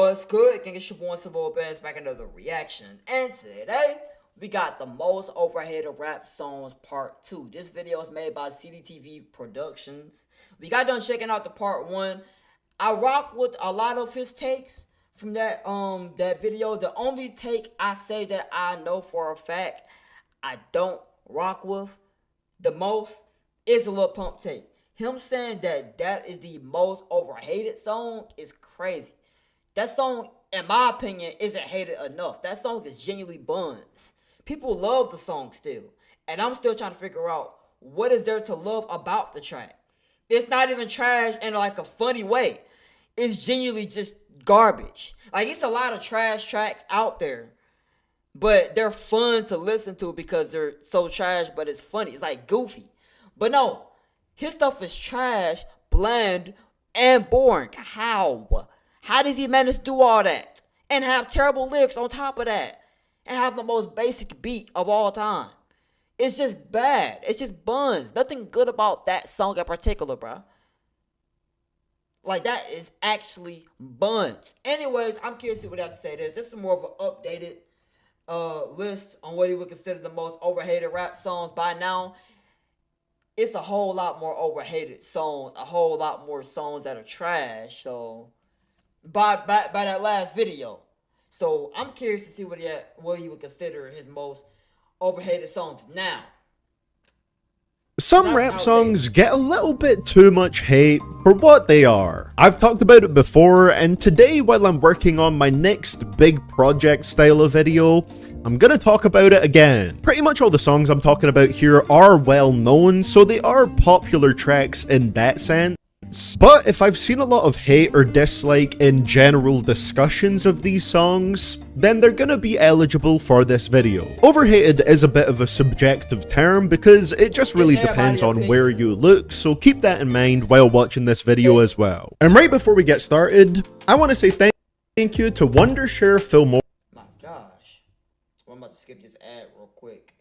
What's good? Gang, it's your boy Civil Bands back another reaction. And today, we got the most overhated rap songs part 2. This video is made by CDTV Productions. We got done checking out the part 1. I rock with a lot of his takes from that video. The only take I say that I know for a fact I don't rock with the most is a Lil Pump take. Him saying that is the most overhated song is crazy. That song, in my opinion, isn't hated enough. That song is genuinely buns. People love the song still. And I'm still trying to figure out what is there to love about the track. It's not even trash in like a funny way. It's genuinely just garbage. Like, it's a lot of trash tracks out there, but they're fun to listen to because they're so trash, but it's funny. It's like goofy. But no, his stuff is trash, bland, and boring. How? How does he manage to do all that and have terrible lyrics on top of that and have the most basic beat of all time? It's just bad. It's just buns. Nothing good about that song in particular, bro. Like, that is actually buns. Anyways, I'm curious to see what I have to say. This is more of an updated list on what he would consider the most overhated rap songs. By now, it's a whole lot more overhated songs, a whole lot more songs that are trash. So by that last video. So I'm curious to see what he would consider his most overhated songs now. Some rap songs get a little bit too much hate for what they are. I've talked about it before, and today while I'm working on my next big project style of video, I'm gonna talk about it again. Pretty much all the songs I'm talking about here are well known, so they are popular tracks in that sense. But if I've seen a lot of hate or dislike in general discussions of these songs, then they're gonna be eligible for this video. Overhated is a bit of a subjective term because it just really depends on where you look, so keep that in mind while watching this video as well. And right before we get started, I want to say thank you to Wondershare Filmore. My gosh. Well, I'm about to skip this ad real quick.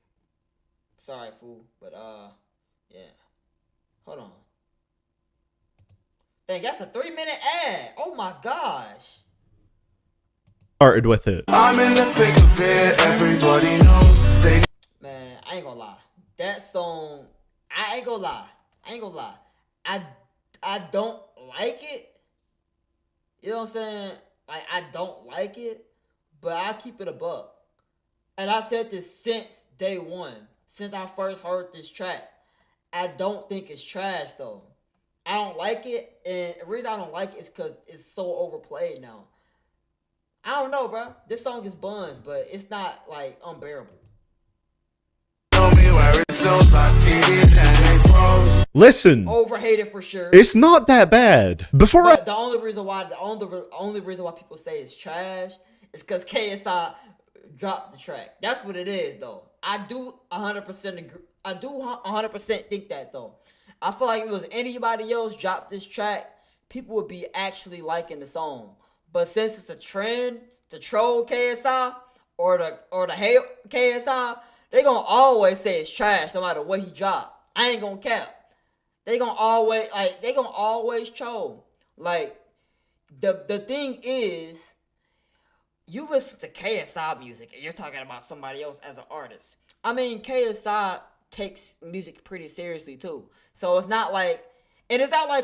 Sorry, fool, but yeah. Hold on. Dang, that's a 3-minute ad. Oh my gosh. Started with it. I'm in the thick of it, everybody knows. Man, I ain't gonna lie. That song, I ain't gonna lie. I don't like it. You know what I'm saying? Like, I don't like it, but I keep it above. And I've said this since day one. Since I first heard this track. I don't think it's trash though. I don't like it, and the reason I don't like it is because it's so overplayed now. I don't know, bro. This song is buns, but it's not, like, unbearable. Listen, overhated for sure. It's not that bad. The only reason why people say it's trash is because KSI dropped the track. That's what it is, though. I do 100% agree. I do 100% think that, though. I feel like if it was anybody else dropped this track, people would be actually liking the song. But since it's a trend to troll KSI or to hate KSI, they gonna always say it's trash no matter what he dropped. I ain't gonna cap. They gonna always troll. Like, the thing is, you listen to KSI music and you're talking about somebody else as an artist. I mean, KSI takes music pretty seriously too. So it's not like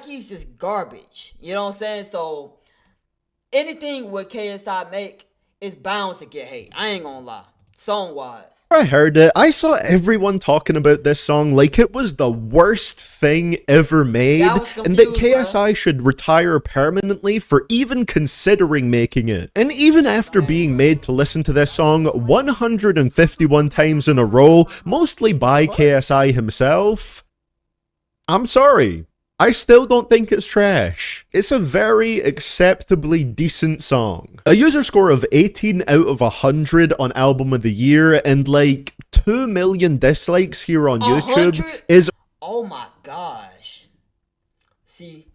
he's just garbage. You know what I'm saying? So anything with KSI make is bound to get hate. I ain't gonna lie. Song wise. I heard it, I saw everyone talking about this song like it was the worst thing ever made, and that KSI should retire permanently for even considering making it. And even after being made to listen to this song 151 times in a row, mostly by KSI himself, I'm sorry. I still don't think it's trash. It's a very acceptably decent song. A user score of 18 out of 100 on Album of the Year and like 2 million dislikes here on YouTube is... Oh my gosh. See,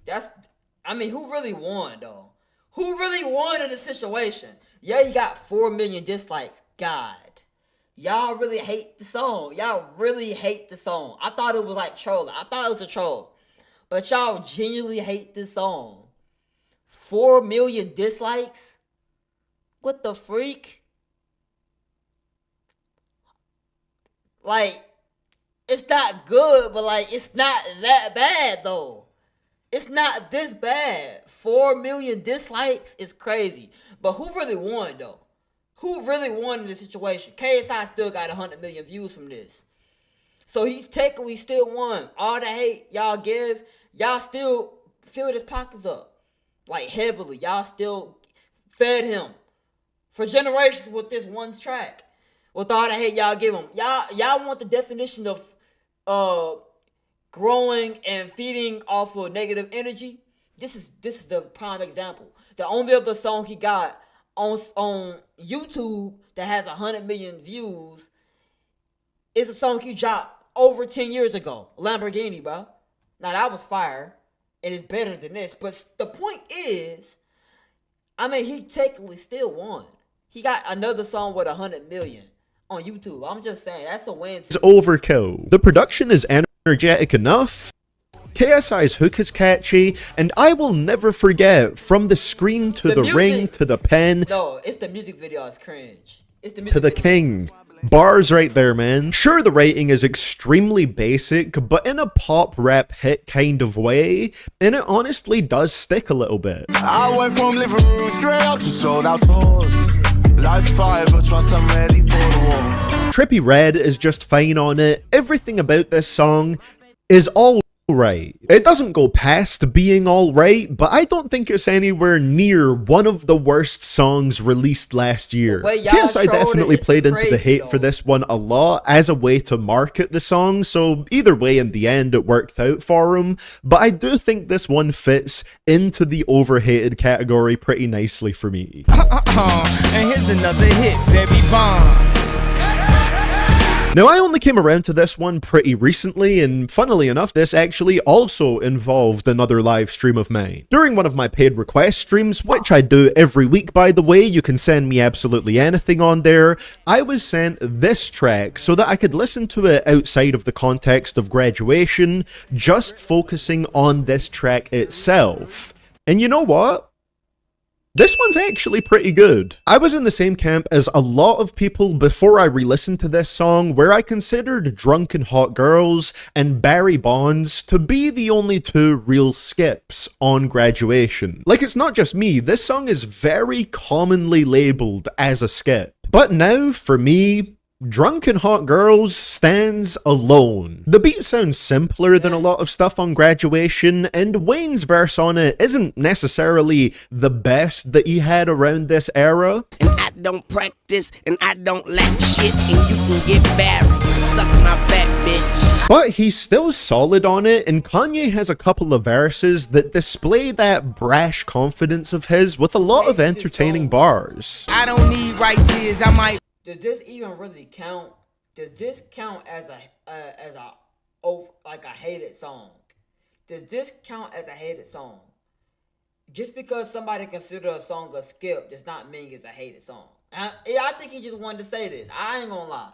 who really won though? Who really won in this situation? Yeah, you got 4 million dislikes. God. Y'all really hate the song. Y'all really hate the song. I thought it was like trolling. I thought it was a troll. But y'all genuinely hate this song. 4 million dislikes? What the freak? Like, it's not good, but like, it's not that bad though. It's not this bad. 4 million dislikes is crazy. But who really won though? Who really won in this situation? KSI still got 100 million views from this. So he's technically still won. All the hate y'all give, y'all still filled his pockets up. Like heavily. Y'all still fed him for generations with this one track. With all the hate y'all give him. Y'all want the definition of growing and feeding off of negative energy. This is the prime example. The only other song he got on YouTube that has 100 million views is a song he dropped over 10 years ago. Lamborghini, bro. Now that was fire. And it's better than this. But the point is, I mean, he technically still won. He got another song with 100 million on YouTube. I'm just saying, that's a win. It's overkill. The production is energetic enough. KSI's hook is catchy, and I will never forget, from the screen to the ring to the pen. No, it's the music video, it's cringe. It's the music to the video. king. Bars right there, man. Sure, the writing is extremely basic, but in a pop rap hit kind of way, and it honestly does stick a little bit. I went from living room straight up to sold out doors. Life's fire, but once I'm ready for the war. Trippy Red is just fine on it. Everything about this song is all right. It doesn't go past being alright, but I don't think it's anywhere near one of the worst songs released last year. KSI definitely played into the hate for this one a lot as a way to market the song, so either way in the end it worked out for him, but I do think this one fits into the overhated category pretty nicely for me. And here's another hit, Baby Bonds. Now, I only came around to this one pretty recently, and funnily enough, this actually also involved another live stream of mine. During one of my paid request streams, which I do every week by the way, you can send me absolutely anything on there, I was sent this track so that I could listen to it outside of the context of graduation, just focusing on this track itself. And you know what? This one's actually pretty good. I was in the same camp as a lot of people before I re-listened to this song, where I considered Drunken Hot Girls and Barry Bonds to be the only two real skips on graduation. Like, it's not just me, this song is very commonly labeled as a skip. But now, for me, Drunken Hot Girls stands alone. The beat sounds simpler than a lot of stuff on Graduation, and Wayne's verse on it isn't necessarily the best that he had around this era. And I don't practice, and I don't lack shit, and you can get married. Suck my back, bitch. But he's still solid on it, and Kanye has a couple of verses that display that brash confidence of his with a lot of entertaining bars. I don't need right tears, I might. Does this even really count? Does this count as a hated song? Does this count as a hated song? Just because somebody considers a song a skip does not mean it's a hated song. I think he just wanted to say this. I ain't gonna lie.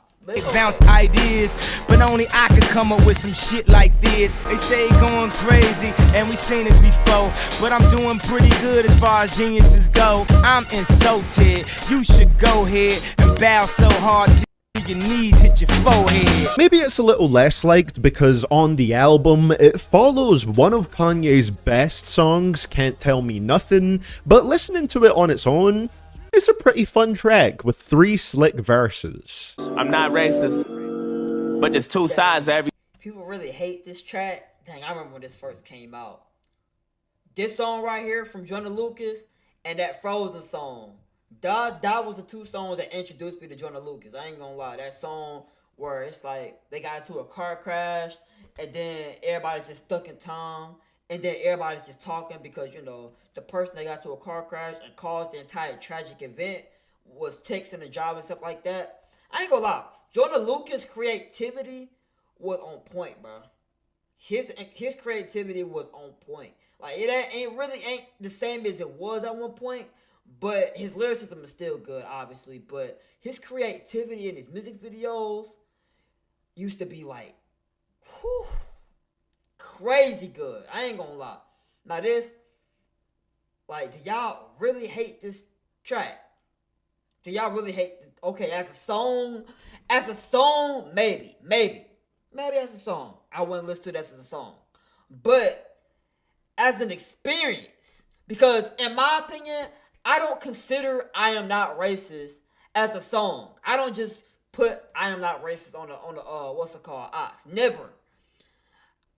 Bounce ideas, but only I could come up with some shit like this. They say going crazy, and we seen this before, but I'm doing pretty good as far as geniuses go. I'm insulted. You should go ahead and bow so hard till your knees hit your forehead. Maybe it's a little less liked because on the album it follows one of Kanye's best songs, Can't Tell Me Nothing, but listening to it on its own, it's a pretty fun track with 3 slick verses. I'm not racist, but there's two sides to every. People really hate this track. Dang, I remember when this first came out. This song right here from Joyner Lucas and that Frozen song. That was the 2 songs that introduced me to Joyner Lucas. I ain't gonna lie. That song where it's like they got into a car crash and then everybody just stuck in time. And then everybody's just talking because, you know, the person that got to a car crash and caused the entire tragic event was texting a job and stuff like that. I ain't gonna lie. Joyner Lucas' creativity was on point, bro. His creativity was on point. Like, it ain't the same as it was at one point, but his lyricism is still good, obviously. But his creativity in his music videos used to be like, whew, crazy good. I ain't gonna lie. Now this, like, do y'all really hate this track? Do y'all really hate? Okay, as a song, maybe as a song, I wouldn't listen to this as a song, but as an experience, because in my opinion, I don't consider "I Am Not Racist" as a song. I don't just put "I Am Not Racist" on the what's it called, Ox. Never.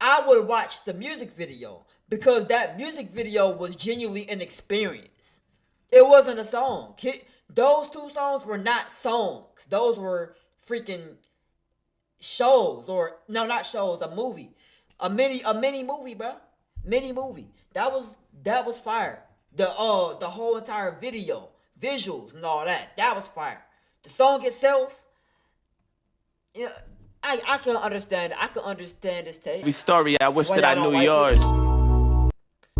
I would watch the music video because that music video was genuinely an experience. It wasn't a song. Those two songs were not songs. Those were freaking shows, or no, not shows. A movie, a mini movie, bro. Mini movie. That was fire. The whole entire video, visuals, and all that. That was fire. The song itself, yeah, I can understand. I can understand this take. Every story, I wish Why that I y'all don't knew like yours.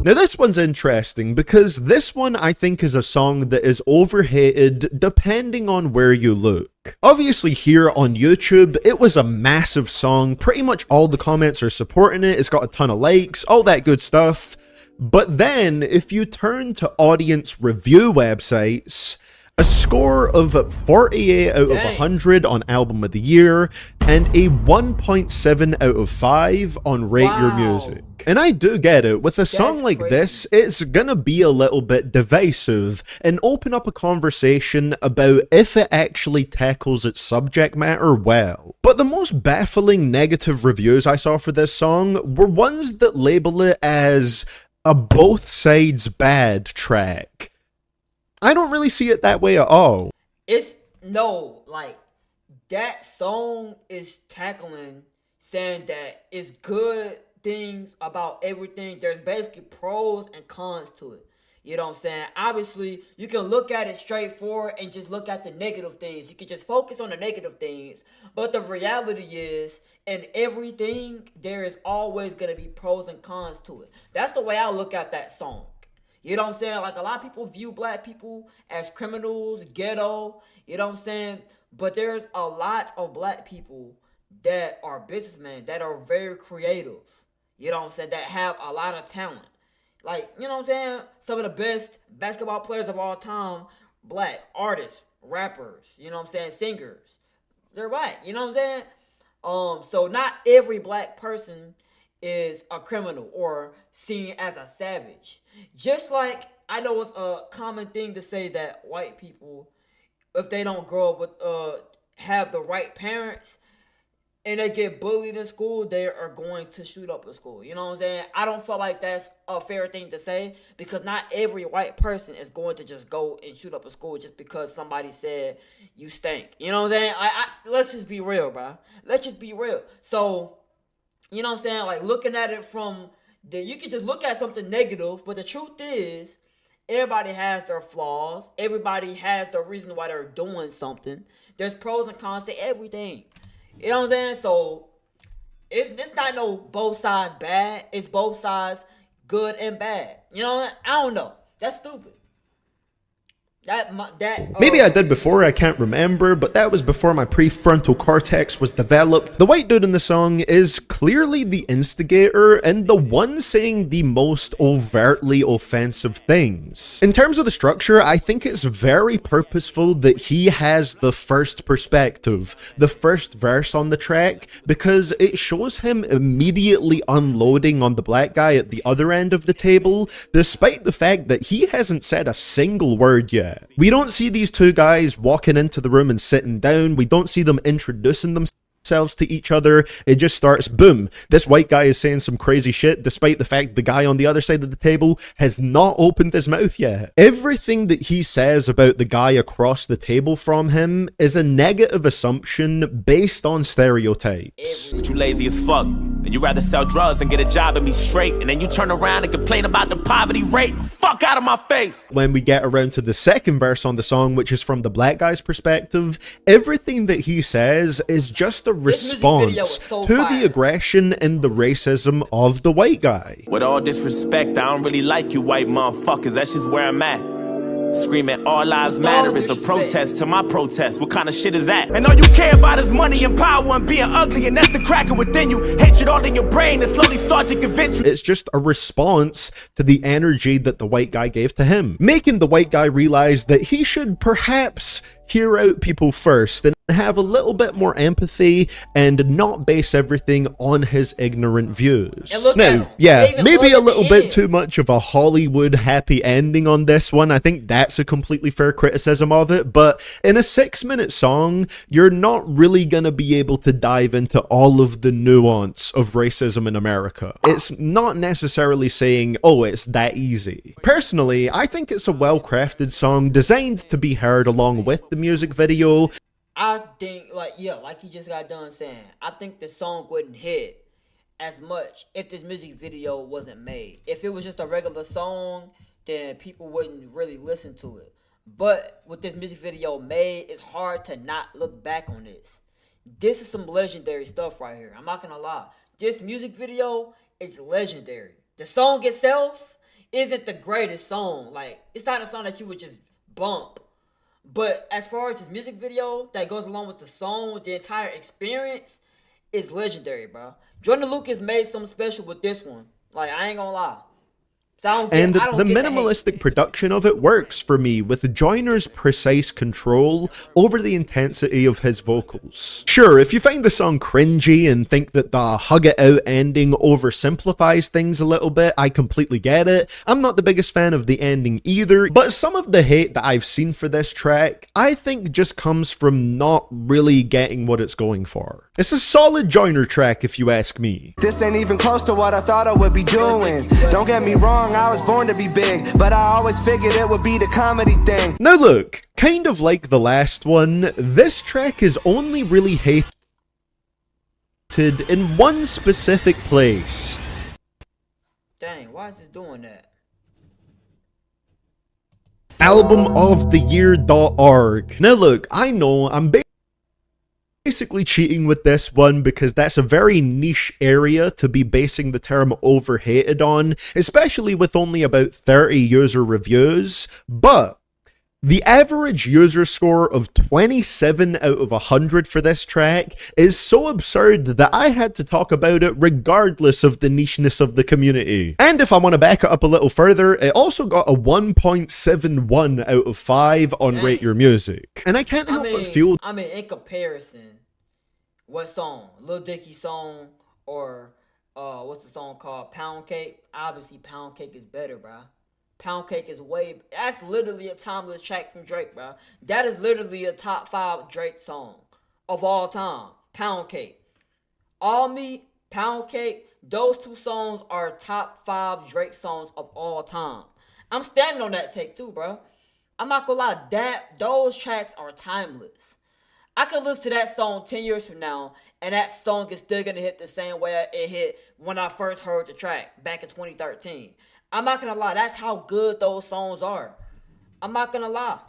Now this one's interesting because this one I think is a song that is overhated depending on where you look. Obviously here on YouTube, it was a massive song, pretty much all the comments are supporting it, it's got a ton of likes, all that good stuff. But then, if you turn to audience review websites, a score of 48 out of 100 on Album of the Year, and a 1.7 out of 5 on Rate Your Music. And I do get it, with a song like this, it's gonna be a little bit divisive, and open up a conversation about if it actually tackles its subject matter well. But the most baffling negative reviews I saw for this song were ones that label it as a both sides bad track. I don't really see it that way at all. It's no, like, that song is tackling, saying that it's good things about everything. There's basically pros and cons to it. You know what I'm saying? Obviously, you can look at it straightforward and just look at the negative things. You can just focus on the negative things. But the reality is, in everything, there is always going to be pros and cons to it. That's the way I look at that song. You know what I'm saying? Like, a lot of people view black people as criminals, ghetto, you know what I'm saying? But there's a lot of black people that are businessmen, that are very creative, you know what I'm saying, that have a lot of talent. Like, you know what I'm saying? Some of the best basketball players of all time, black artists, rappers, you know what I'm saying, singers. They're black, you know what I'm saying? So not every black person is a criminal or seen as a savage. Just like I know it's a common thing to say that white people, if they don't grow up with have the right parents and they get bullied in school, they are going to shoot up in school. You know what I'm saying? I don't feel like that's a fair thing to say, because not every white person is going to just go and shoot up a school just because somebody said you stink. You know what I'm saying? Let's just be real, bro. Let's just be real. So, you know what I'm saying? Like, looking at it from you can just look at something negative, but the truth is, everybody has their flaws. Everybody has the reason why they're doing something. There's pros and cons to everything. You know what I'm saying? So, it's not no both sides bad. It's both sides good and bad. You know what? I don't know. That's stupid. Maybe I did before, I can't remember, but that was before my prefrontal cortex was developed. The white dude in the song is clearly the instigator and the one saying the most overtly offensive things. In terms of the structure, I think it's very purposeful that he has the first perspective, the first verse on the track, because it shows him immediately unloading on the black guy at the other end of the table, despite the fact that he hasn't said a single word yet. We don't see these two guys walking into the room and sitting down. We don't see them introducing themselves to each other. It just starts, boom, this white guy is saying some crazy shit, despite the fact the guy on the other side of the table has not opened his mouth yet. Everything that he says about the guy across the table from him is a negative assumption based on stereotypes. But you lazy as fuck, and you rather sell drugs and get a job and be straight, and then you turn around and complain about the poverty rate. Fuck out of my face! When we get around to the second verse on the song, which is from the black guy's perspective, everything that he says is just a response to the aggression and the racism of the white guy. With all disrespect, I don't really like you white motherfuckers. That's just where I'm at. Screaming all lives matter is a protest to my protest. What kind of shit is that? And all you care about is money and power and being ugly, and that's the cracker within you. Hatred all in your brain and slowly start to convince you. It's just a response to the energy that the white guy gave to him, making the white guy realize that he should perhaps hear out people first and have a little bit more empathy and not base everything on his ignorant views. Now, yeah, maybe a little bit too much of a Hollywood happy ending on this one. I think that's a completely fair criticism of it, but in a 6-minute song, you're not really gonna be able to dive into all of the nuance of racism in America. It's not necessarily saying, oh, it's that easy. Personally, I think it's a well-crafted song designed to be heard along with the music video. I think, like you just got done saying, I think the song wouldn't hit as much if this music video wasn't made. If it was just a regular song, then people wouldn't really listen to it. But with this music video made, it's hard to not look back on this. This is some legendary stuff right here. I'm not gonna lie. This music video is legendary. The song itself isn't the greatest song. Like, it's not a song that you would just bump. But as far as this music video that goes along with the song, the entire experience is legendary, bro. Jordan Lucas made something special with this one. Like, I ain't gonna lie. And the minimalistic production of it works for me, with Joyner's precise control over the intensity of his vocals. Sure, if you find the song cringy and think that the hug it out ending oversimplifies things a little bit, I completely get it. I'm not the biggest fan of the ending either, but some of the hate that I've seen for this track, I think just comes from not really getting what it's going for. It's a solid Joyner track if you ask me. This ain't even close to what I thought I would be doing. Don't get me wrong, I was born to be big, but I always figured it would be the comedy thing. Now look, kind of like the last one, this track is only really hated in one specific place. Dang, why is this doing that? albumoftheyear.org. Now look, I know I'm basically cheating with this one because that's a very niche area to be basing the term overhated on, especially with only about 30 user reviews, but the average user score of 27 out of 100 for this track is so absurd that I had to talk about it regardless of the nicheness of the community. And if I want to back it up a little further, it also got a 1.71 out of 5 on Rate Your Music. And I can't help but feel... I mean, in comparison, what song? Lil Dicky song or what's the song called? Pound Cake? Obviously, Pound Cake is better, bro. Pound Cake is that's literally a timeless track from Drake, bro. That is literally a top 5 Drake song of all time. Pound Cake. All Me, Pound Cake, those two songs are top 5 Drake songs of all time. I'm standing on that take too, bro. I'm not gonna lie, those tracks are timeless. I could listen to that song 10 years from now, and that song is still gonna hit the same way it hit when I first heard the track back in 2013. I'm not gonna lie, that's how good those songs are. I'm not gonna lie.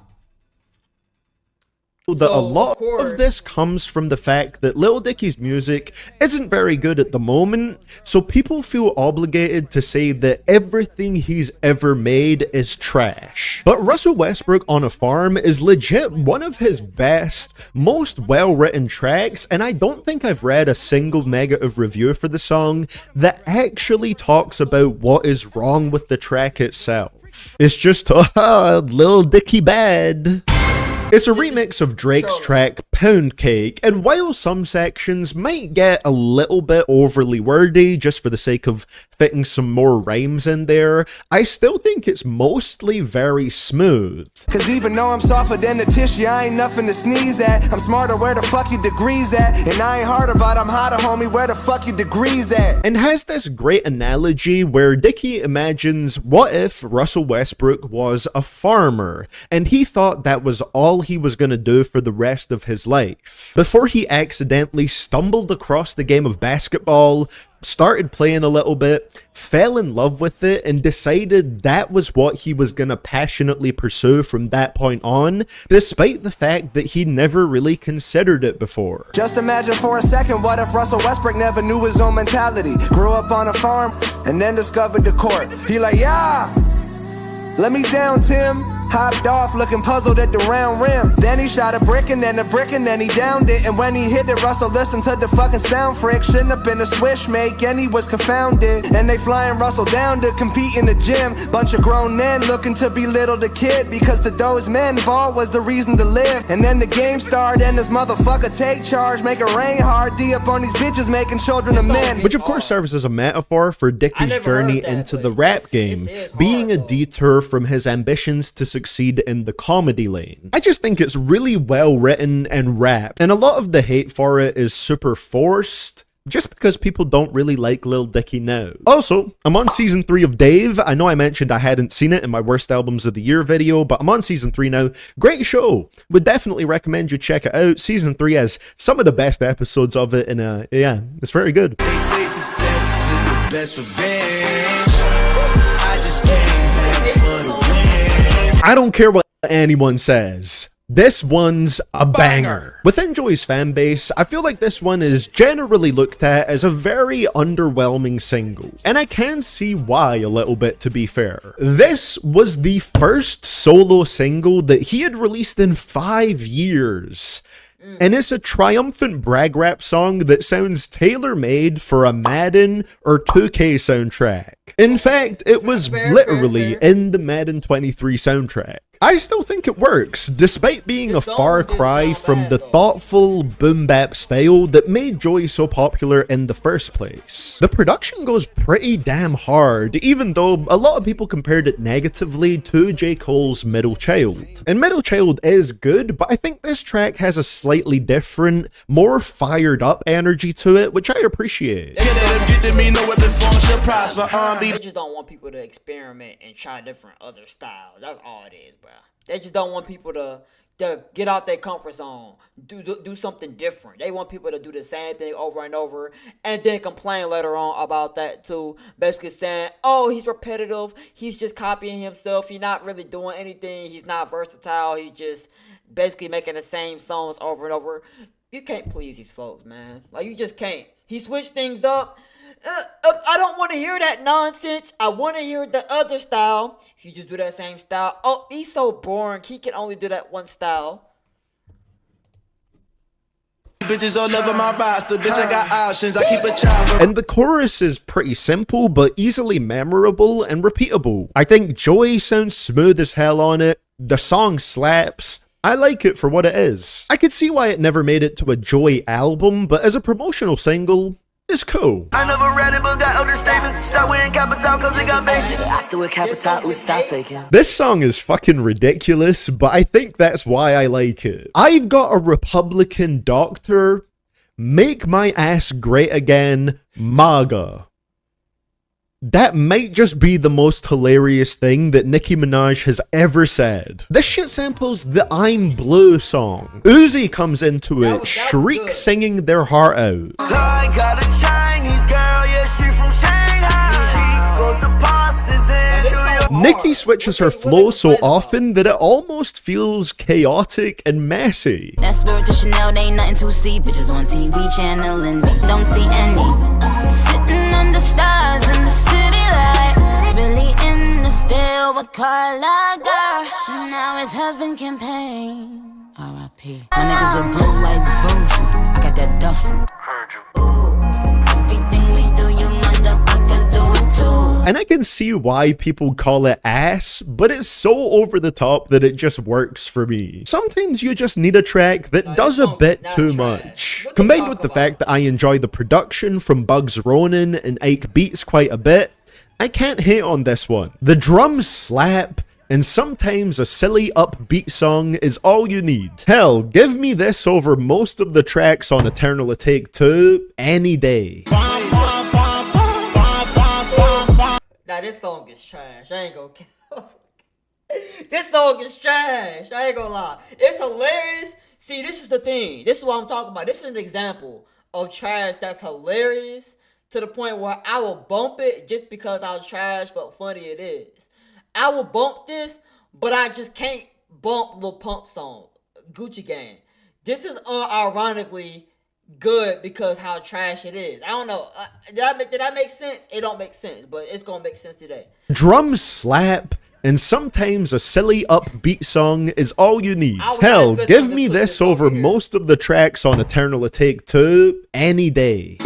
That a lot of this comes from the fact that Lil Dicky's music isn't very good at the moment, so people feel obligated to say that everything he's ever made is trash. But Russell Westbrook on a Farm is legit one of his best, most well-written tracks, and I don't think I've read a single negative review for the song that actually talks about what is wrong with the track itself. It's just, Lil Dicky bad. It's a remix of Drake's track Pound Cake, and while some sections might get a little bit overly wordy just for the sake of fitting some more rhymes in there, I still think it's mostly very smooth. Cause even though I'm softer than the tissue, I ain't nothing to sneeze at. I'm smarter, where the fuck your degrees at? And I ain't harder, but I'm hotter, homie, where the fuck your degrees at? And has this great analogy where Dickie imagines what if Russell Westbrook was a farmer, and he thought that was all he was gonna do for the rest of his life, before he accidentally stumbled across the game of basketball, started playing a little bit, fell in love with it, and decided that was what he was gonna passionately pursue from that point on, despite the fact that he never really considered it before. Just imagine for a second, what if Russell Westbrook never knew his own mentality, grew up on a farm, and then discovered the court. He like, yeah, let me down, Tim. Hopped off looking puzzled at the round rim. Then he shot a brick and then a brick and then he downed it. And when he hit it, Russell listened to the fucking sound friction up in a swish make, and he was confounded. And they flying Russell down to compete in the gym. Bunch of grown men looking to belittle the kid, because to those men, ball was the reason to live. And then the game started and this motherfucker take charge, make it rain hard, D up on these bitches making children of men. Which of course serves as a metaphor for Dickie's journey into the rap game, being a detour from his ambitions to succeed in the comedy lane. I just think it's really well written and rapped, and a lot of the hate for it is super forced, just because people don't really like Lil Dicky now. Also, I'm on season 3 of Dave. I know I mentioned I hadn't seen it in my worst albums of the year video, but I'm on season 3 now. Great show. Would definitely recommend you check it out. Season 3 has some of the best episodes of it, and yeah, it's very good. They say success is the best revenge. I just came back for the win. I don't care what anyone says. This one's a banger. Within Joey's fanbase, I feel like this one is generally looked at as a very underwhelming single, and I can see why a little bit, to be fair. This was the first solo single that he had released in 5 years. And it's a triumphant brag rap song that sounds tailor-made for a Madden or 2K soundtrack. In fact, it was literally in the Madden 23 soundtrack. I still think it works, despite being a far cry from the thoughtful boom bap style that made Joey so popular in the first place. The production goes pretty damn hard, even though a lot of people compared it negatively to J. Cole's Middle Child. And Middle Child is good, but I think this track has a slightly different, more fired up energy to it, which I appreciate. They just don't want people to experiment and try different other styles. That's all it is, bro. They just don't want people to get out their comfort zone, do something different. They want people to do the same thing over and over, and then complain later on about that too. Basically saying, oh, he's repetitive, he's just copying himself, he's not really doing anything, he's not versatile, he's just basically making the same songs over and over. You can't please these folks, man. Like, you just can't. He switched things up. I don't want to hear that nonsense. I want to hear the other style. If you just do that same style, oh, he's so boring. He can only do that one style. Bitches all over my roster, bitch, I got options, I keep a chopper. And the chorus is pretty simple, but easily memorable and repeatable. I think Joey sounds smooth as hell on it. The song slaps. I like it for what it is. I could see why it never made it to a Joey album, but as a promotional single, it's cool. I never read it, but got other statements. Start wearing capital cause it got basic. I still wear capital, ooh, stop faking. This song is fucking ridiculous, but I think that's why I like it. I've got a Republican doctor. Make my ass great again, MAGA. That might just be the most hilarious thing that Nicki Minaj has ever said. This shit samples the I'm Blue song. Uzi comes into it, shriek singing their heart out. I got a Chinese girl, yeah, she from Shanghai. She goes to Parsons in New York. Nicki switches her flow so often that it almost feels chaotic and messy. That spirit to Chanel, they ain't nothing to see. Bitches on TV channeling me, don't see any. Sitting under stars in the city lights, really in the field with Carla girl. Now it's heaven campaign. R.I.P. My niggas look blue like voodoo. I got that duffel. Everything we do, you motherfuckers do it too. And I can see why people call it ass, but it's so over the top that it just works for me. Sometimes you just need a track that does a bit too much. Combined with the fact that I enjoy the production from Bugs Ronan and Ike Beats quite a bit, I can't hate on this one. The drums slap, and sometimes a silly upbeat song is all you need. Hell, give me this over most of the tracks on Eternal A Take 2 any day. Now this song is trash. I ain't gonna This song is trash. I ain't gonna lie. It's hilarious. See, this is the thing. This is what I'm talking about. This is an example of trash that's hilarious to the point where I will bump it just because how trash but funny it is. I will bump this, but I just can't bump Lil Pump song, Gucci Gang. This is unironically good because how trash it is. I don't know. Did that make sense? It don't make sense, but it's gonna make sense today. Drums slap, And sometimes a silly upbeat song is all you need. I was Hell, expecting give them to me put this this over over here. most of the tracks on Eternal Take 2 any day.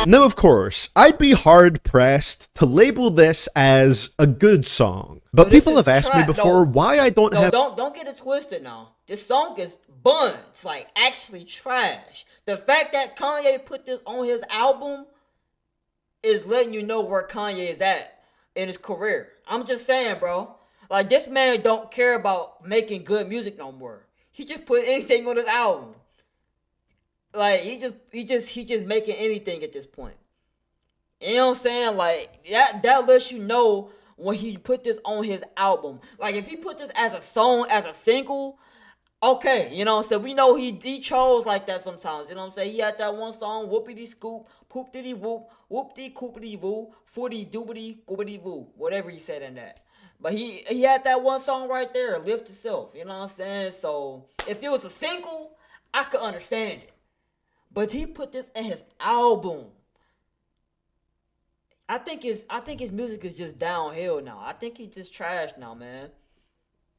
Now, of course, I'd be hard-pressed to label this as a good song, but this people is have asked me trash. before No. why I don't No, have... don't get it twisted now. This song is buns, like actually trash. The fact that Kanye put this on his album is letting you know where Kanye is at in his career. I'm just saying, bro. Like, this man don't care about making good music no more. He just put anything on his album. Like, he just making anything at this point. You know what I'm saying? Like, that lets you know when he put this on his album. Like, if he put this as a song, as a single, okay, you know what I'm saying? We know he chose like that sometimes. You know what I'm saying? He had that one song, whoopity scoop, poop diddy whoop, whoopty coopity woo, footy doobity goobity woo, whatever he said in that. But he had that one song right there, Lift Itself. You know what I'm saying? So if it was a single, I could understand it. But he put this in his album. I think his music is just downhill now. I think he's just trash now, man.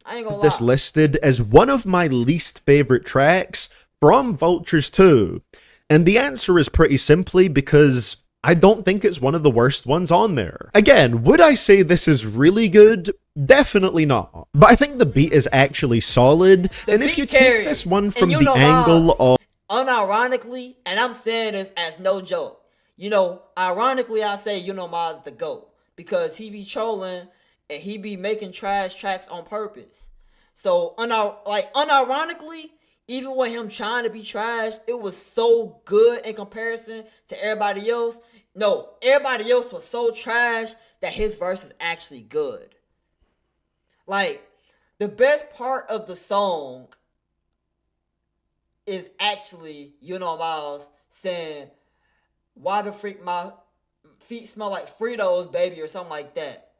I ain't gonna lie. This listed as one of my least favorite tracks from Vultures 2. And the answer is pretty simply because I don't think it's one of the worst ones on there. Again, would I say this is really good? Definitely not. But I think the beat is actually solid. And if you take this one from the angle of... Unironically, and I'm saying this as no joke, you know, ironically I say Miles the GOAT. Because he be trolling and he be making trash tracks on purpose. So, unironically, even with him trying to be trash, it was so good in comparison to everybody else. No, everybody else was so trash that his verse is actually good. Like, the best part of the song is actually, Miles saying, why the freak my feet smell like Fritos, baby, or something like that.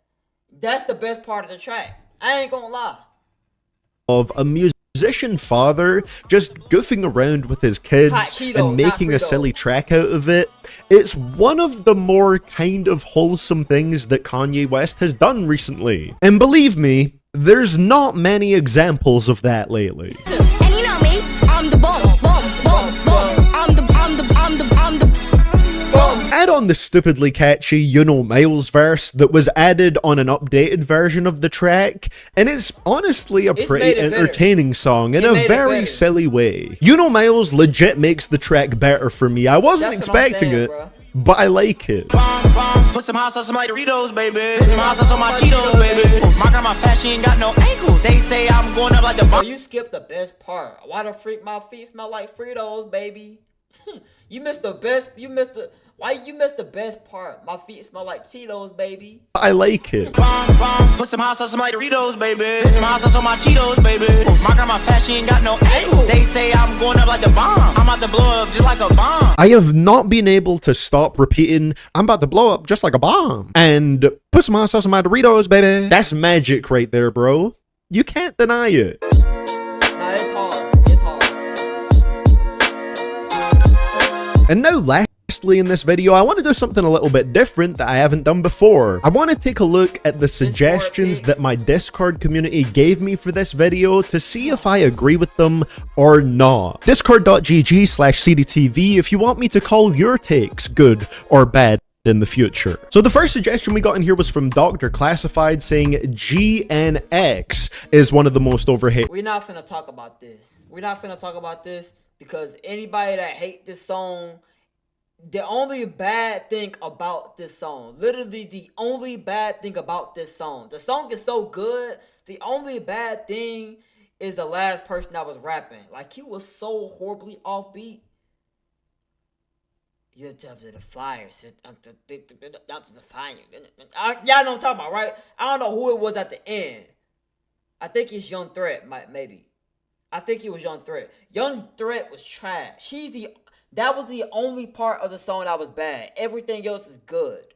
That's the best part of the track. I ain't gonna lie. Of a musician father just goofing around with his kids Cheetos, and making a silly track out of it. It's one of the more kind of wholesome things that Kanye West has done recently. And believe me, there's not many examples of that lately. And you know me, I'm the bomb, bomb, bomb, bomb. I'm the bomb. Add on the stupidly catchy Miles verse that was added on an updated version of the track, and it's honestly a pretty entertaining song in a very silly way. Miles legit makes the track better for me. I wasn't expecting it, but I like it. Put some hot sauce on my Doritos, baby. Put some hot sauce on my Cheetos, baby. My grandma fat, she ain't got no ankles. They say I'm going up like the Bro, you skipped the best part. Why the freak my feet smell like Fritos, baby? You missed the best. Why you missed the best part? My feet smell like Cheetos, baby. I like it. Put some hot sauce on my Doritos, baby. Put some hot sauce on my Cheetos, baby. My grandma fat, she ain't got no ankles. They say I'm going up like the bomb. I'm about to blow up just like a bomb. I have not been able to stop repeating, I'm about to blow up just like a bomb. And put some hot sauce on my Doritos, baby. That's magic right there, bro. You can't deny it. Nah, it's hard. It's hard. And now lastly in this video, I want to do something a little bit different that I haven't done before. I want to take a look at the suggestions that my Discord community gave me for this video to see if I agree with them or not. Discord.gg/CDTV if you want me to call your takes good or bad in the future. So the first suggestion we got in here was from Dr. Classified saying GNX is one of the most overhated. We're not finna talk about this. We're not finna talk about this because anybody that hate this song, the only bad thing about this song, literally the only bad thing about this song, the song is so good, the only bad thing is the last person that was rapping. Like, he was so horribly offbeat. You're up to the fire. Up to the fire. Y'all know what I'm talking about, right? I don't know who it was at the end. I think it's Young Threat, maybe. I think it was Young Threat. Young Threat was trash. That was the only part of the song that was bad. Everything else is good.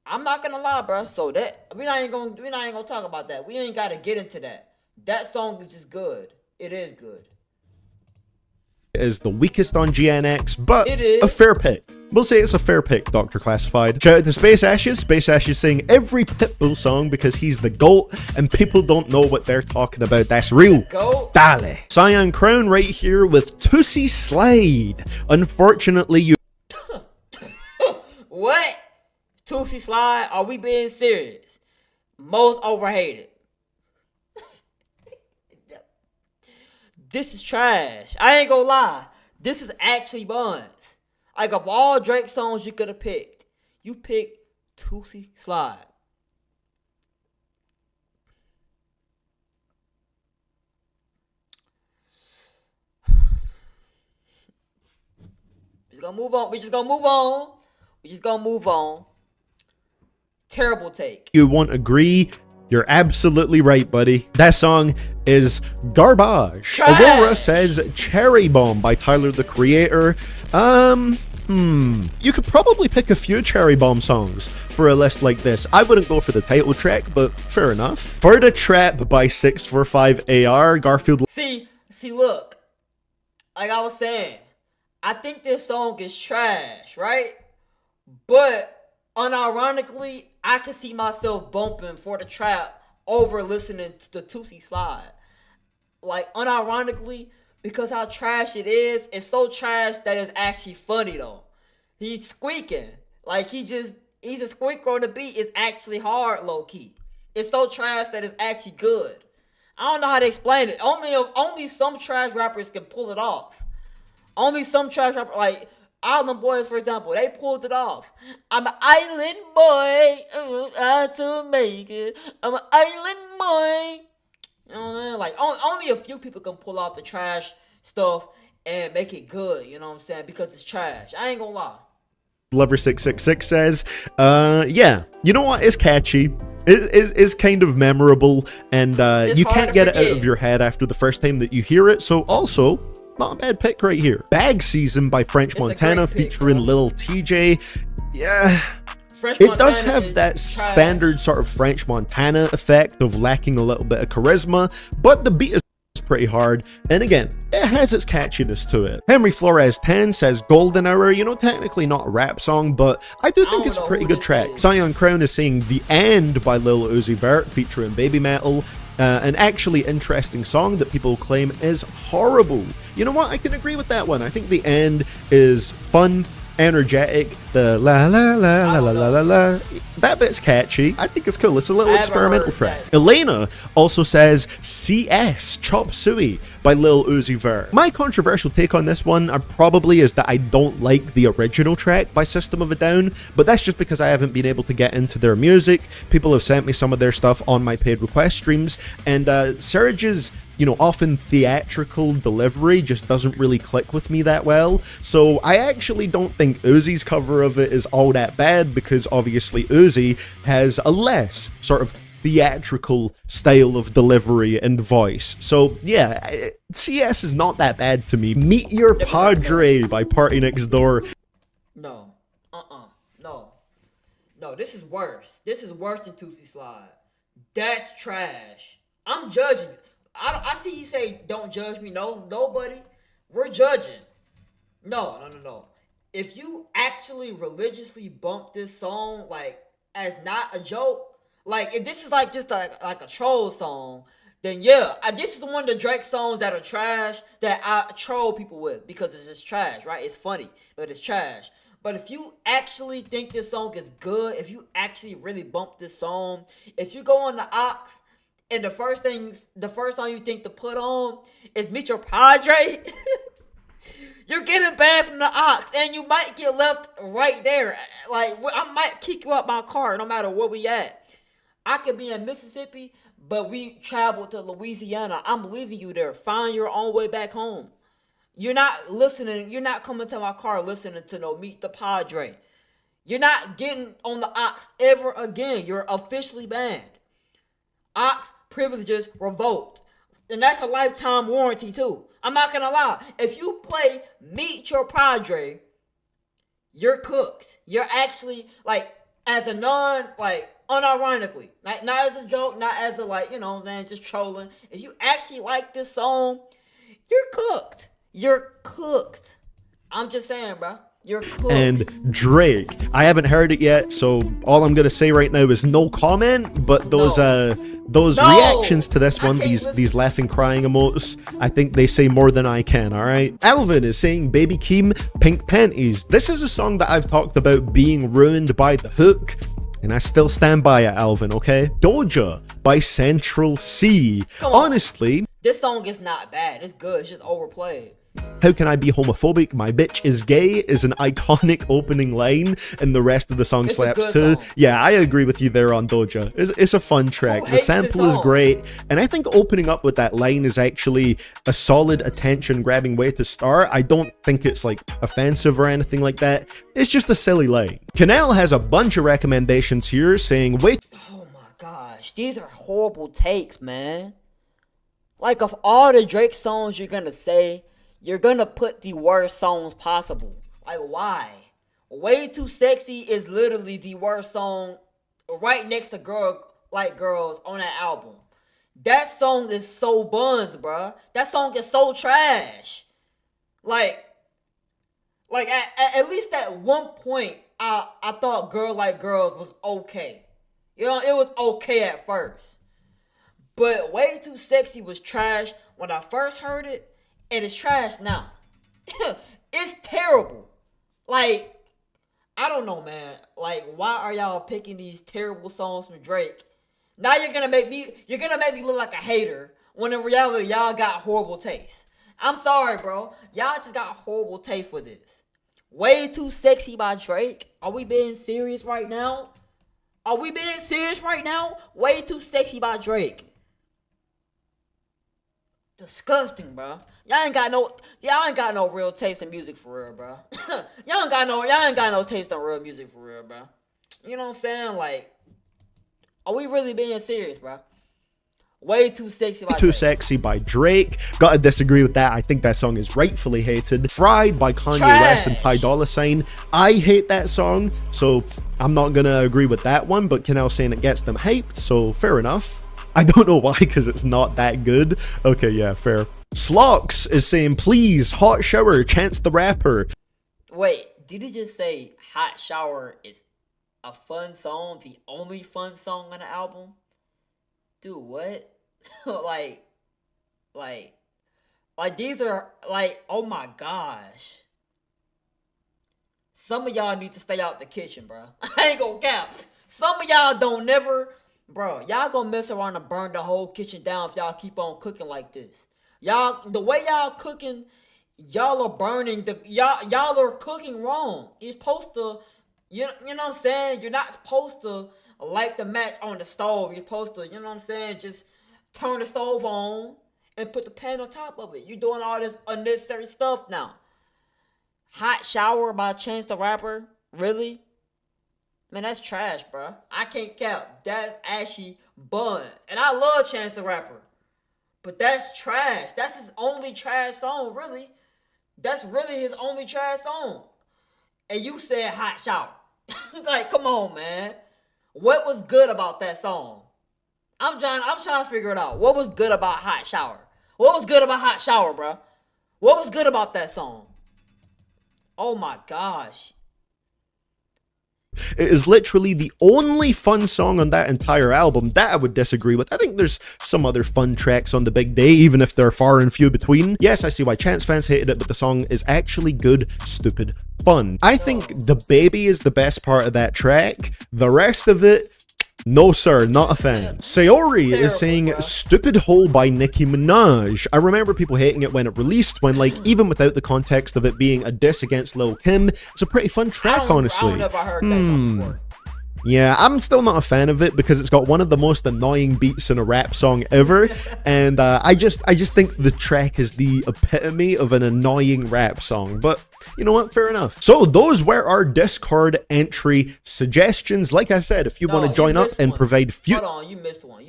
I'm not gonna lie, bro. So that we're not even gonna talk about that. We ain't gotta get into that. That song is just good. It is good. is the weakest on GNX, but It is. a fair pick. We'll say it's a fair pick, Dr. Classified. Shout out to Space Ashes. Space Ashes saying every Pitbull song because he's the GOAT and people don't know what they're talking about. That's real. GOAT? Dale. Cyan Crown right here with Tootsie Slide. Unfortunately, you... What? Tootsie Slide? Are we being serious? Most overhated. This is trash. I ain't gonna lie. This is actually buns. Like, of all Drake songs you could have picked, you picked Tootsie Slide. We just gonna move on. We just gonna move on. Terrible take. You won't agree. You're absolutely right, buddy. That song is garbage. Trash. Aurora says Cherry Bomb by Tyler, the Creator. You could probably pick a few Cherry Bomb songs for a list like this. I wouldn't go for the title track, but fair enough. For the Trap by 645 AR, Garfield. See, look. Like I was saying, I think this song is trash, right? But unironically, I can see myself bumping For the Trap over listening to the Tootsie Slide. Like, unironically, because how trash it is, it's so trash that it's actually funny though. He's squeaking. Like, he's a squeaker on the beat. It's actually hard, low key. It's so trash that it's actually good. I don't know how to explain it. Only some trash rappers can pull it off. Only some trash rappers, like Island Boys, for example, they pulled it off. I'm an island boy, I to make it. I'm an island boy. You know what I'm saying? Like, only a few people can pull off the trash stuff and make it good, you know what I'm saying? Because it's trash. I ain't gonna lie. Lover666 says, yeah, you know what? It's catchy. It's kind of memorable, and you can't get it out of your head after the first time that you hear it. So also, not a bad pick right here. Bag Season by French Montana featuring Lil TJ. Yeah. It does have that standard sort of French Montana effect of lacking a little bit of charisma, but the beat is pretty hard, and again, it has its catchiness to it. Henry Flores 10 says Golden Hour, you know, technically not a rap song, but I do think it's a pretty good track. Cyan Crown is saying The End by Lil Uzi Vert featuring Baby Metal, an actually interesting song that people claim is horrible. You know what, I can agree with that one. I think The End is fun, energetic, the la la la la la la la la, that bit's catchy. I think it's cool. It's a little experimental track. Elena also says CS Chop Suey by Lil Uzi Vert. My controversial take on this one probably is that I don't like the original track by System of a Down, but that's just because I haven't been able to get into their music. People have sent me some of their stuff on my paid request streams, and Serge's, you know, often theatrical delivery just doesn't really click with me that well. So I actually don't think Uzi's cover of it is all that bad, because obviously Uzi has a less sort of theatrical style of delivery and voice. So yeah, CS is not that bad to me. Meet Your Padre by Party Next Door. No. No, this is worse. This is worse than Tootsie Slide. That's trash. I'm judging. I see you say don't judge me. No, nobody. We're judging. No. If you actually religiously bump this song, like, as not a joke, like, if this is like just like a troll song, then yeah, this is one of the Drake songs that are trash that I troll people with, because it's just trash, right? It's funny, but it's trash. But if you actually think this song is good, if you actually really bump this song, if you go on the Ox, and the first song you think to put on is Meet Your Padre, you're getting banned from the Ox, and you might get left right there. Like, I might kick you out my car no matter where we at. I could be in Mississippi, but we travel to Louisiana. I'm leaving you there. Find your own way back home. You're not listening. You're not coming to my car listening to no Meet the Padre. You're not getting on the Ox ever again. You're officially banned. Ox privileges revoked. And that's a lifetime warranty too. I'm not gonna lie. If you play Meet Your Padre, you're cooked. You're actually, like, as a unironically, not as a joke, not as a, like, you know what I'm saying, just trolling. If you actually like this song, you're cooked. You're cooked. I'm just saying, bro. You're cooked. And Drake, I haven't heard it yet, so all I'm gonna say right now is no comment. But those reactions to this one, these laughing, crying emotes, I think they say more than I can. All right. Alvin is saying Baby Keem, Pink Panties. This is a song that I've talked about being ruined by the hook, and I still stand by it, Alvin. Okay. Doja by Central C. Honestly, this song is not bad. It's good. It's just overplayed. How can I be homophobic? My bitch is gay is an iconic opening line, and the rest of the song slaps too. Yeah, I agree with you there on Doja. It's a fun track. The sample is great, and I think opening up with that line is actually a solid attention-grabbing way to start. I don't think it's like offensive or anything like that. It's just a silly line. Canal has a bunch of recommendations here saying, wait. Oh my gosh, these are horrible takes, man. Like, of all the Drake songs you're gonna say, you're gonna put the worst songs possible. Like, why? Way Too Sexy is literally the worst song right next to Girls on that album. That song is so buns, bruh. That song is so trash. Like at least at one point, I thought Girl Like Girls was okay. You know, it was okay at first. But Way Too Sexy was trash when I first heard it. And it's trash now. It's terrible. Like, I don't know, man. Like, why are y'all picking these terrible songs from Drake? Now you're gonna make me look like a hater, when in reality y'all got horrible taste. I'm sorry, bro. Y'all just got horrible taste for this. Way Too Sexy by Drake. Are we being serious right now? Way Too Sexy by Drake. Disgusting, bro. Y'all ain't got no real taste in music for real, bro. y'all ain't got no taste in real music for real, bro. You know what I'm saying? Like, are we really being serious, bro? Way Too Sexy by Too Sexy by Drake. Gotta disagree with that. I think that song is rightfully hated. Fried by Kanye West and Ty Dolla $ign. I hate that song, so I'm not gonna agree with that one, but Canal saying it gets them hyped, so fair enough. I don't know why, because it's not that good. Okay, yeah, fair. Slox is saying, please, Hot Shower, Chance the Rapper. Wait, did he just say Hot Shower is a fun song? The only fun song on the album? Dude, what? like these are, like, oh my gosh. Some of y'all need to stay out the kitchen, bro. I ain't gonna cap. Some of y'all don't never... Bro, y'all gonna mess around and burn the whole kitchen down if y'all keep on cooking like this. Y'all, the way y'all cooking, y'all are burning y'all are cooking wrong. You're supposed to, you know what I'm saying? You're not supposed to light the match on the stove. You're supposed to, you know what I'm saying? Just turn the stove on and put the pan on top of it. You're doing all this unnecessary stuff now. Hot Shower by Chance the Rapper? Really? Man, that's trash, bro. I can't cap. That's actually buns. And I love Chance the Rapper. But that's trash. That's his only trash song, really. That's really his only trash song. And you said Hot Shower. Like, come on, man. What was good about that song? I'm trying to figure it out. What was good about Hot Shower? What was good about Hot Shower, bro? What was good about that song? Oh my gosh. It is literally the only fun song on that entire album. That I would disagree with. I think there's some other fun tracks on The Big Day, even if they're far and few between. Yes, I see why Chance fans hated it, but the song is actually good, stupid fun. I think The Baby is the best part of that track. The rest of it, no sir, not a fan. Sayori is saying Stupid Hole by Nicki Minaj. I remember people hating it when it released, when, like, even without the context of it being a diss against Lil Kim, it's a pretty fun track, honestly. I don't know if I heard that song before. Yeah, I'm still not a fan of it because it's got one of the most annoying beats in a rap song ever, and I just think the track is the epitome of an annoying rap song, but you know what, fair enough. So those were our Discord entry suggestions. Like I said, if you want to join up and provide Hold on, you missed one.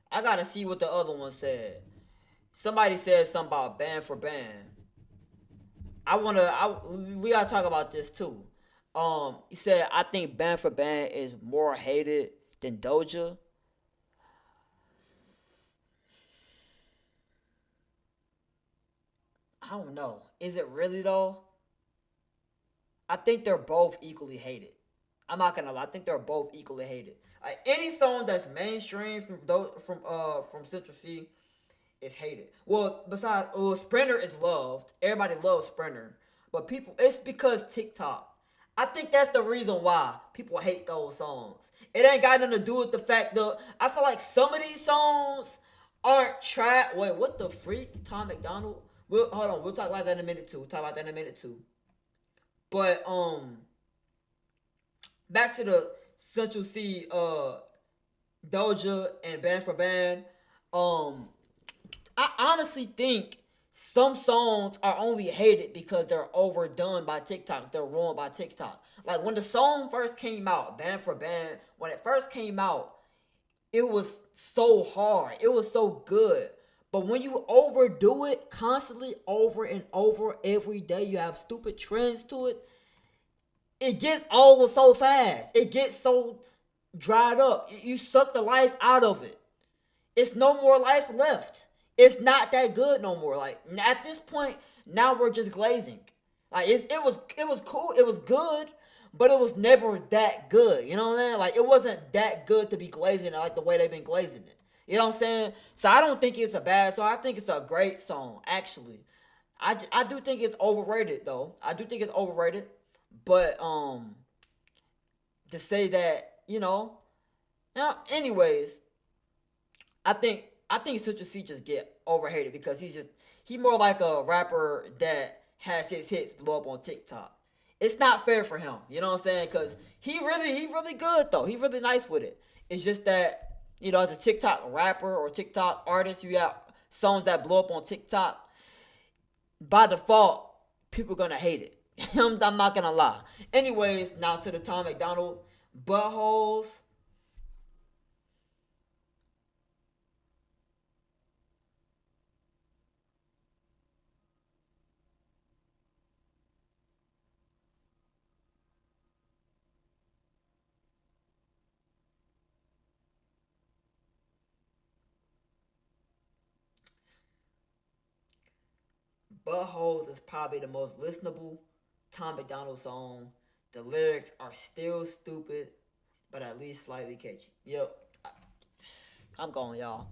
I gotta see what the other one said. Somebody said something about band for band. We gotta talk about this too. He said, I think Band for Band is more hated than Doja. I don't know. Is it really though? I think they're both equally hated. I'm not gonna lie. I think they're both equally hated. Like any song that's mainstream from Central C is hated. Well, besides, Sprinter is loved. Everybody loves Sprinter, but it's because TikTok. I think that's the reason why people hate those songs. It ain't got nothing to do with the fact that I feel like some of these songs aren't trash. Wait, what the freak? Tom McDonald? Hold on. We'll talk about that in a minute too. But back to the Central C Doja and Band for Band. I honestly think some songs are only hated because they're overdone by TikTok. They're ruined by TikTok. Like when the song first came out, Band for Band, when it first came out, it was so hard. It was so good. But when you overdo it constantly over and over every day, you have stupid trends to it. It gets old so fast. It gets so dried up. You suck the life out of it. It's no more life left. It's not that good no more. Like at this point, now we're just glazing. Like it was cool. It was good, but it was never that good. You know what I'm saying? Like it wasn't that good to be glazing it like the way they've been glazing it. You know what I'm saying? So I don't think it's a bad song. I think it's a great song, actually. I do think it's overrated though. I do think it's overrated. But to say that, anyways, I think Citrus C just get overhated because he more like a rapper that has his hits blow up on TikTok. It's not fair for him, you know what I'm saying? Because he really good though. He really nice with it. It's just that, as a TikTok rapper or TikTok artist, you have songs that blow up on TikTok. By default, people are gonna hate it. I'm not gonna lie. Anyways, now to the Tom McDonald buttholes. Buttholes is probably the most listenable Tom McDonald song. The lyrics are still stupid, but at least slightly catchy. Yep. I'm going, y'all.